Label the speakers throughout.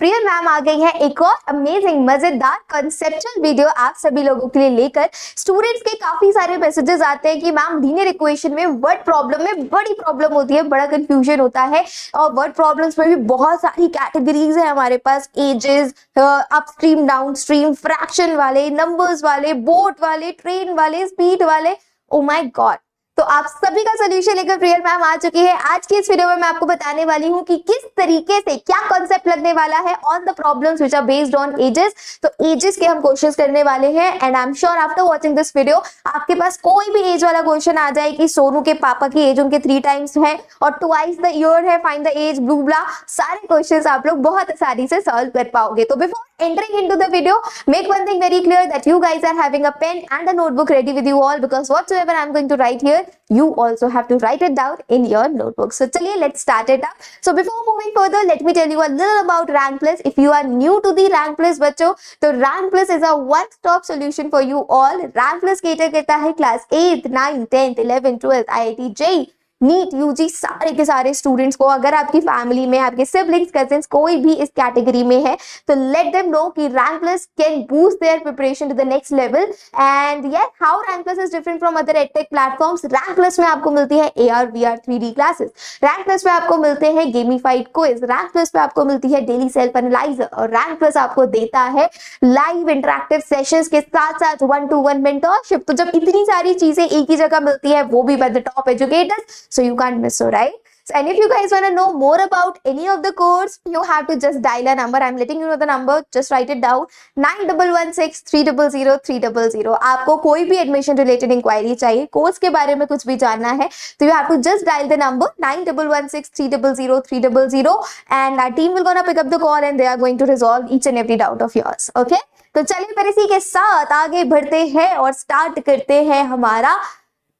Speaker 1: Priyal ma'am आ गई है एक और अमेजिंग मजेदार कंसेप्चुअल वीडियो आप सभी लोगों के लिए लेकर। स्टूडेंट्स के काफी सारे मैसेजेस आते हैं कि मैम लीनियर इक्वेशन में वर्ड प्रॉब्लम में बड़ी प्रॉब्लम होती है, बड़ा कंफ्यूजन होता है और वर्ड प्रॉब्लम्स में भी बहुत सारी कैटेगरीज है हमारे पास, एजेस, अपस्ट्रीम डाउनस्ट्रीम, फ्रैक्शन वाले, नंबर्स वाले, बोट वाले, ट्रेन वाले, स्पीड वाले। ओ माय गॉड, तो आप सभी का सोल्यूशन लेकर प्रियल मैम आ चुकी है। आज की इस वीडियो में मैं आपको बताने वाली हूँ कि किस तरीके से क्या कॉन्सेप्ट लगने वाला है on the problems which are based on ages. तो एजेस के हम क्वेश्चंस करने वाले हैं and I am sure after watching this video आपके पास कोई भी एज वाला क्वेश्चन आ जाए कि सोनू के पापा की एज उनके 3 टाइम्स है और ट्वाइस द ईयर है, फाइंड द एज, ब्लू ब्ला, सारे क्वेश्चंस आप लोग बहुत आसानी से सॉल्व कर पाओगे। तो before entering into the video, make one thing very clear that you guys are having a pen and a notebook ready with you all, because whatsoever I'm going to write here, you also have to write it down in your notebook. So chaliye, let's start it up. So before moving further, let me tell you a little about Rank Plus. If you are new to the Rank Plus बच्चों, तो Rank Plus is a one-stop solution for you all. Rank Plus cater करता है class 8, 9, 10, 11, 12, IIT, JEE, NEET, UG, सारे के सारे students को। अगर आपकी फैमिली में आपके सिबलिंग्स, कजिन्स कोई भी इस कैटेगरी में है तो लेट देम नो कि Rank Plus can boost their preparation to the next level. And yes, how Rank Plus is different from other edtech platforms. Rank Plus में आपको मिलती है AR VR 3D classes, Rank Plus में आपको मिलते हैं gamified quiz, rank Plus में आपको मिलती है डेली सेल्फ एनालाइजर और रैंक प्लस आपको देता है लाइव इंटरेक्टिव सेशंस के साथ साथ 1-to-1 मेंटरशिप। तो जब इतनी सारी चीजें एक ही जगह मिलती है, वो भी by the top educators, so you can't miss, so right? And if you guys want to know more about any of the course, you have to just dial a number. I'm letting you know the number, just write it down, 9116-300-300। आपको कोई भी admission related inquiry चाहिए, course के बारे में कुछ भी जानना है, तो you have to just dial the number 9116-300-300 and our team will gonna pick up the call and they are going to resolve each and every doubt of yours. Okay? तो चलिए फिर इसी के साथ आगे बढ़ते हैं और स्टार्ट करते हैं हमारा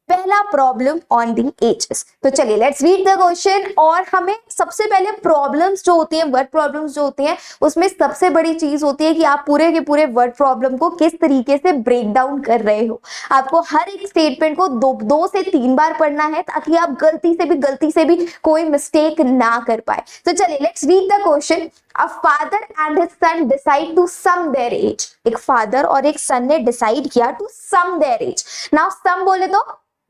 Speaker 1: पहला प्रॉब्लम ऑन दी एजेस। तो चलिए लेट्स रीड द क्वेश्चन। और हमें सबसे पहले प्रॉब्लम्स जो होती हैं, वर्ड प्रॉब्लम्स जो होती हैं, उसमें सबसे बड़ी चीज होती है कि आप पूरे के पूरे वर्ड प्रॉब्लम को किस तरीके से ब्रेक डाउन कर रहे हो। आपको हर एक स्टेटमेंट को 2 से 3 बार पढ़ना है ताकि आप गलती से भी कोई मिस्टेक ना कर पाए। तो चलिए let's read the question. A father and his son decide to sum their age. एक फादर और एक सन ने डिसाइड किया to sum their age. Now sum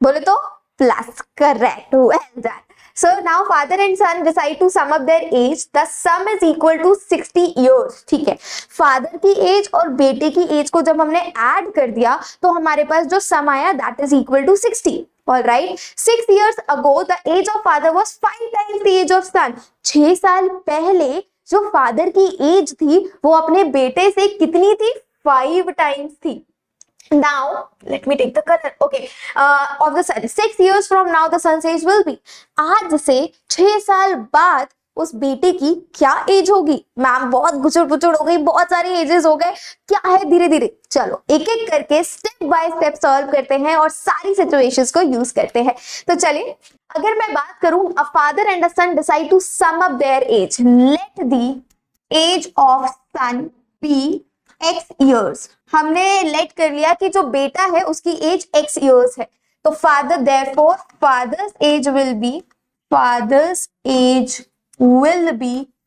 Speaker 1: बोले तो plus, correct, well done. So now father and son decide to sum up their age. The sum is equal to 60 years. ठीक है, father की एज और बेटे की एज को जब हमने ऐड कर दिया तो हमारे पास जो सम आया that is equal to 60. All right. 6 years ago the age of father was 5 times the age of son. 6 साल पहले जो फादर की एज थी वो अपने बेटे से कितनी थी? 5 टाइम्स थी। Now let me take the color. Okay, of the sun. 6 years from now the son's age will be. आज से 6 साल बाद उस बेटे की क्या एज होगी? मैम बहुत गुचड़ हो गई, बहुत सारे एजेस हो गए, क्या है? धीरे धीरे चलो एक एक करके स्टेप बाय स्टेप सॉल्व करते हैं और सारी सिचुएशंस को यूज करते हैं। तो चलिए, अगर मैं बात करूं, a father and a son decide to sum up their age. Let the age of son be X years। हमने लेट कर लिया कि जो बेटा है उसकी एज X years है, तो father therefore father's age will be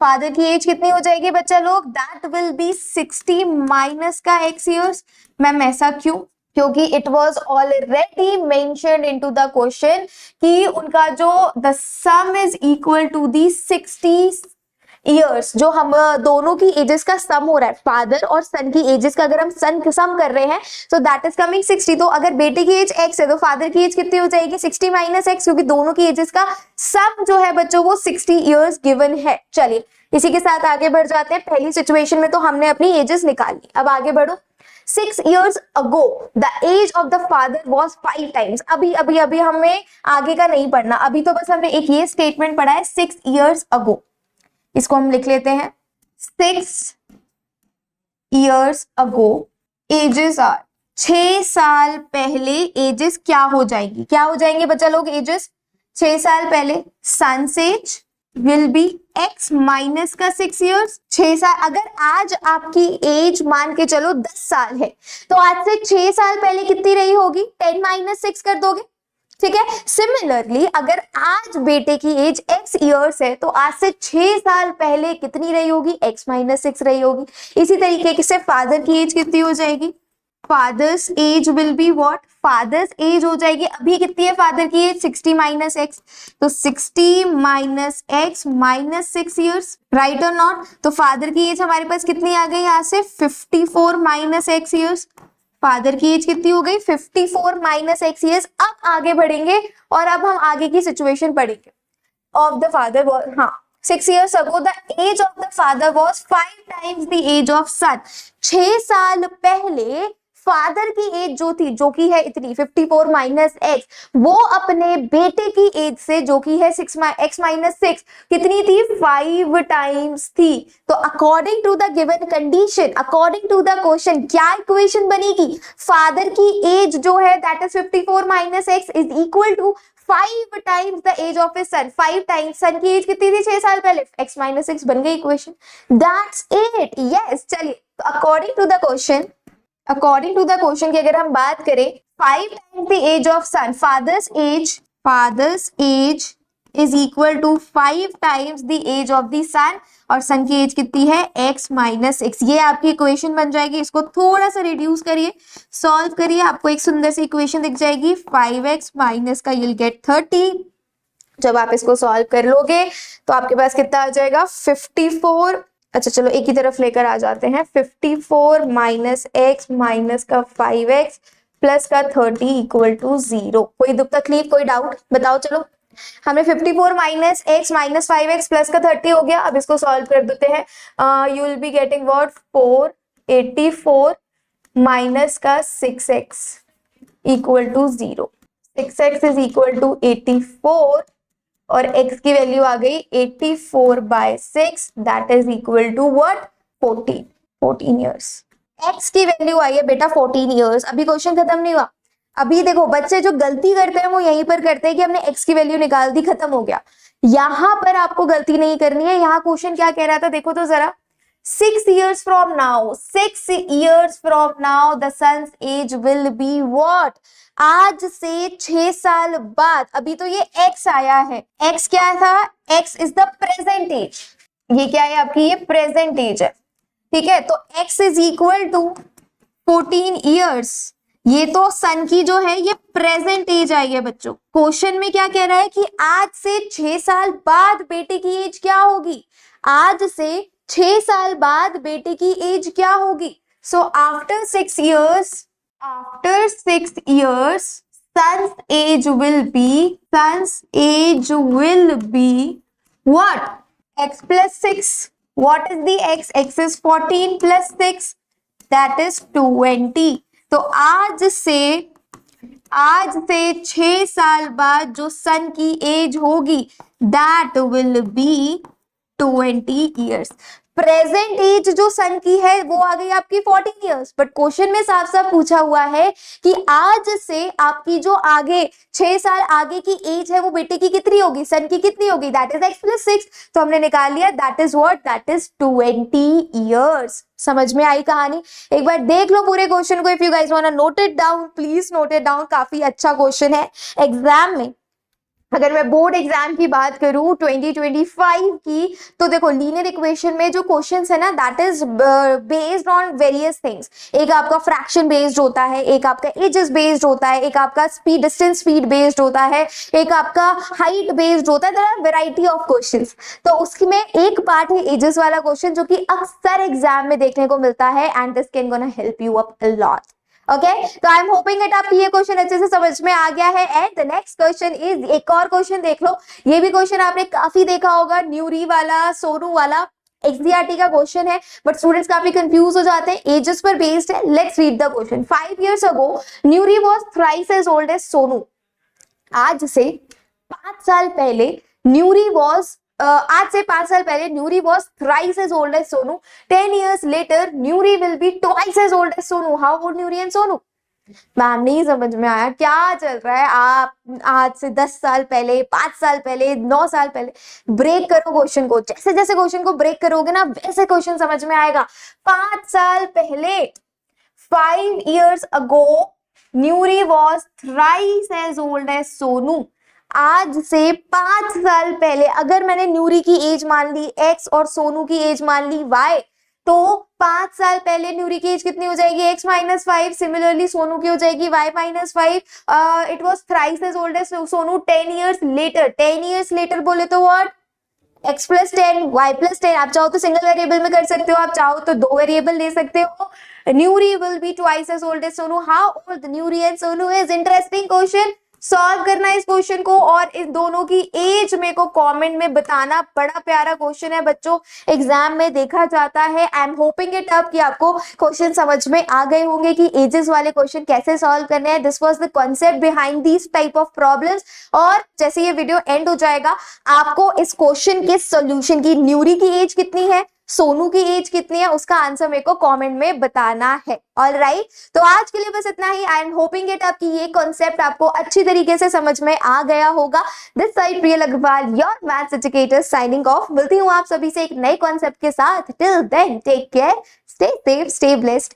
Speaker 1: father की एज कितनी हो जाएगी बच्चा लोग? दैट विल बी 60 माइनस का X years। मैम ऐसा क्यों? क्योंकि it was already mentioned into the question कि उनका जो the sum is equal to the 60 years. जो हम दोनों की एजेस का सम हो रहा है, फादर और सन की एजेस का अगर हम सम कर रहे हैं तो दैट इज कमिंग 60। तो अगर बेटे की एज x है तो फादर की एज कितनी हो जाएगी? 60 माइनस x, क्योंकि दोनों की एजेस का सम जो है बच्चों वो 60 ईयर्स गिवन है। चलिए इसी के साथ आगे बढ़ जाते हैं। पहली सिचुएशन में तो हमने अपनी एजेस निकाली, अब आगे बढ़ो। 6 years ago the age of the father was 5 times। अभी हमें आगे का नहीं पढ़ना, अभी तो बस हमने एक ये स्टेटमेंट पढ़ा है 6 years ago। इसको हम लिख लेते हैं 6 years ago एजेस आर। 6 साल पहले एजेस क्या हो जाएंगे बच्चा लोग? एजेस 6 साल पहले son's age will be x minus का 6 years। 6 साल, अगर आज आपकी एज मान के चलो 10 साल है तो आज से 6 साल पहले कितनी रही होगी? 10 माइनस 6 कर दोगे, ठीक है। सिमिलरली अगर आज बेटे की एज x ईयर्स है तो आज से 6 साल पहले कितनी रही होगी, x माइनस 6 रही होगी। इसी तरीके से फादर की एज कितनी हो जाएगी, fathers age will be what, father's age हो जाएगी, अभी कितनी है फादर की एज, 60 माइनस एक्स, तो 60 minus x minus 6 years, right और नॉट। तो फादर की एज हमारे पास कितनी आ गई यहाँ से, 54 माइनस एक्स ईयर्स। फादर की एज कितनी हो गई, 54 माइनस एक्स ईयर्स। अब आगे बढ़ेंगे और अब हम आगे की सिचुएशन पढ़ेंगे। ऑफ द फादर, हाँ 6 years ago the age of the father was 5 times the age of son। 6 साल पहले फादर की एज जो थी, जो की है इतनी 54 माइनस एक्स, वो अपने बेटे की एज से जो की है x माइनस 6 कितनी थी, 5 टाइम्स थी। तो according to the given condition, according to the question क्या इक्वेशन बनेगी, फादर की एज जो है that is 54 minus x is equal to 5 times the age of his son. 5 times son की एज कितनी थी 6 साल पहले, x माइनस 6 बन गई इक्वेशन। That's it, yes. चलिए तो according to the question, according to the question की अगर हम बात करें, 5 times the age of son, father's age is equal to 5 times the age of the son, और सन की एज कितनी है x माइनस 6। ये आपकी इक्वेशन बन जाएगी। इसको थोड़ा सा रिड्यूस करिए, सॉल्व करिए, आपको एक सुंदर सी इक्वेशन दिख जाएगी। 5x माइनस का you'll get 30। जब आप इसको सॉल्व कर लोगे तो आपके पास कितना आ जाएगा, 54। अच्छा चलो एक ही तरफ लेकर आ जाते हैं। 54 माइनस एक्स माइनस का 5x प्लस का 30 इक्वल टू 0। कोई दुख तकलीफ, कोई डाउट बताओ। चलो हमने 54 minus x minus 5x plus का 30 हो गया। अब इसको सॉल्व कर देते हैं। You will be getting what, 484 minus का 6x equal to 0। 6x is equal to 84 और x की वैल्यू आ गई 84 by 6 that is equal to what, 14 years. x की वैल्यू आई है बेटा 14 ईयर्स। अभी क्वेश्चन खत्म नहीं हुआ। अभी देखो बच्चे जो गलती करते हैं वो यहीं पर करते हैं कि हमने x की वैल्यू निकाल दी, खत्म हो गया। यहां पर आपको गलती नहीं करनी है। यहाँ क्वेश्चन क्या कह रहा था देखो तो जरा, 6 years from now, 6 years from now the son's age will be what? आज से 6 साल बाद, अभी तो ये x आया है, x क्या था, x is the present age। ये क्या है आपकी, ये present age है, ठीक है। तो x is equal to 14 years। ये तो सन की जो है ये प्रेजेंट एज आई है बच्चों। क्वेश्चन में क्या कह रहा है कि आज से 6 साल बाद बेटे की एज क्या होगी, आज से 6 साल बाद बेटे की एज क्या होगी। So after 6 years son's age will be what, x plus 6। what is the x, x is 14 plus 6 that is 20। तो आज से 6 साल बाद जो सन की एज होगी that will be 20 years. Present age जो सन की है वो आ गई आपकी 14 ईयर्स। बट क्वेश्चन में साफ साफ पूछा हुआ है कि आज से आपकी जो आगे 6 साल आगे की एज है वो बेटे की कितनी होगी, सन की कितनी होगी, दैट इज x प्लस 6। तो हमने निकाल लिया that is what, that is 20 years. समझ में आई कहानी। एक बार देख लो पूरे क्वेश्चन को। If you guys want to note it down please note it down. काफी अच्छा क्वेश्चन है एग्जाम में। अगर मैं बोर्ड एग्जाम की बात करूं 2025 की, तो देखो लीनियर इक्वेशन में जो क्वेश्चंस है ना that is based on various things. एक आपका फ्रैक्शन बेस्ड होता है, एक आपका एजेस बेस्ड होता है, एक आपका स्पीड डिस्टेंस स्पीड बेस्ड होता है, एक आपका हाइट बेस्ड होता है। There are variety of questions. तो उसमें एक पार्ट है एजेस वाला क्वेश्चन जो कि अक्सर एग्जाम में देखने को मिलता है and this can gonna help you up a lot. Okay तो आई एम होपिंग दैट आपको ये क्वेश्चन अच्छे से समझ में आ गया है। And the next question is, एक और क्वेश्चन देख लो। ये भी क्वेश्चन आपने काफी देखा होगा, न्यूरी वाला, सोनू वाला, XCERT का क्वेश्चन है बट स्टूडेंट्स काफी कंफ्यूज हो जाते हैं, एजेस पर बेस्ड है। Let's read the question. 5 years ago Nuri was thrice as old as Sonu. आज से 5 साल पहले Nuri was Nuri was thrice as old as Sonu. 10 years later, Nuri will be twice as old as Sonu. How old Nuri and Sonu? Ma'am नहीं समझ में आया क्या चल रहा है। आप आज से 10 साल पहले, 5 साल पहले, 9 साल पहले ब्रेक करो क्वेश्चन को। जैसे जैसे क्वेश्चन को ब्रेक करोगे ना वैसे क्वेश्चन समझ में आएगा। 5 साल पहले, 5 years ago Nuri was thrice as old as Sonu. आज से 5 साल पहले अगर मैंने न्यूरी की एज मान ली x और सोनू की एज मान ली y, तो 5 साल पहले न्यूरी की एज कितनी हो जाएगी x माइनस 5, सिमिलरली सोनू की हो जाएगी y minus 5। It was thrice as old as Sonu 10 years later. 10 years later बोले तो what, x plus 10 y plus 10। आप चाहो तो सिंगल वेरिएबल में कर सकते हो, आप चाहो तो 2 वेरिएबल ले सकते हो। Nuri will be twice as old as Sonu. How old Nuri and Sonu is? Interesting question, solve करना है इस क्वेश्चन को और इस दोनों की एज मेरे को कमेंट में बताना। बड़ा प्यारा क्वेश्चन है बच्चों, एग्जाम में देखा जाता है। I am hoping it up कि आपको क्वेश्चन समझ में आ गए होंगे कि एजेस वाले क्वेश्चन कैसे सॉल्व करने हैं। This was the concept behind this type of problems. और जैसे ये वीडियो एंड हो जाएगा, आपको इस क्वेश्चन के सोल्यूशन की, न्यूरी की एज कितनी है, सोनू की एज कितनी है, उसका आंसर मेरे को कमेंट में बताना है। ऑलराइट, तो आज के लिए बस इतना ही। आई एम होपिंग इट आप कि ये कॉन्सेप्ट आपको अच्छी तरीके से समझ में आ गया होगा। This side Priya Agarwal, your maths educator, signing off. मिलती हूँ आप सभी से एक नए कॉन्सेप्ट के साथ। Till then take care, stay safe, stay blessed.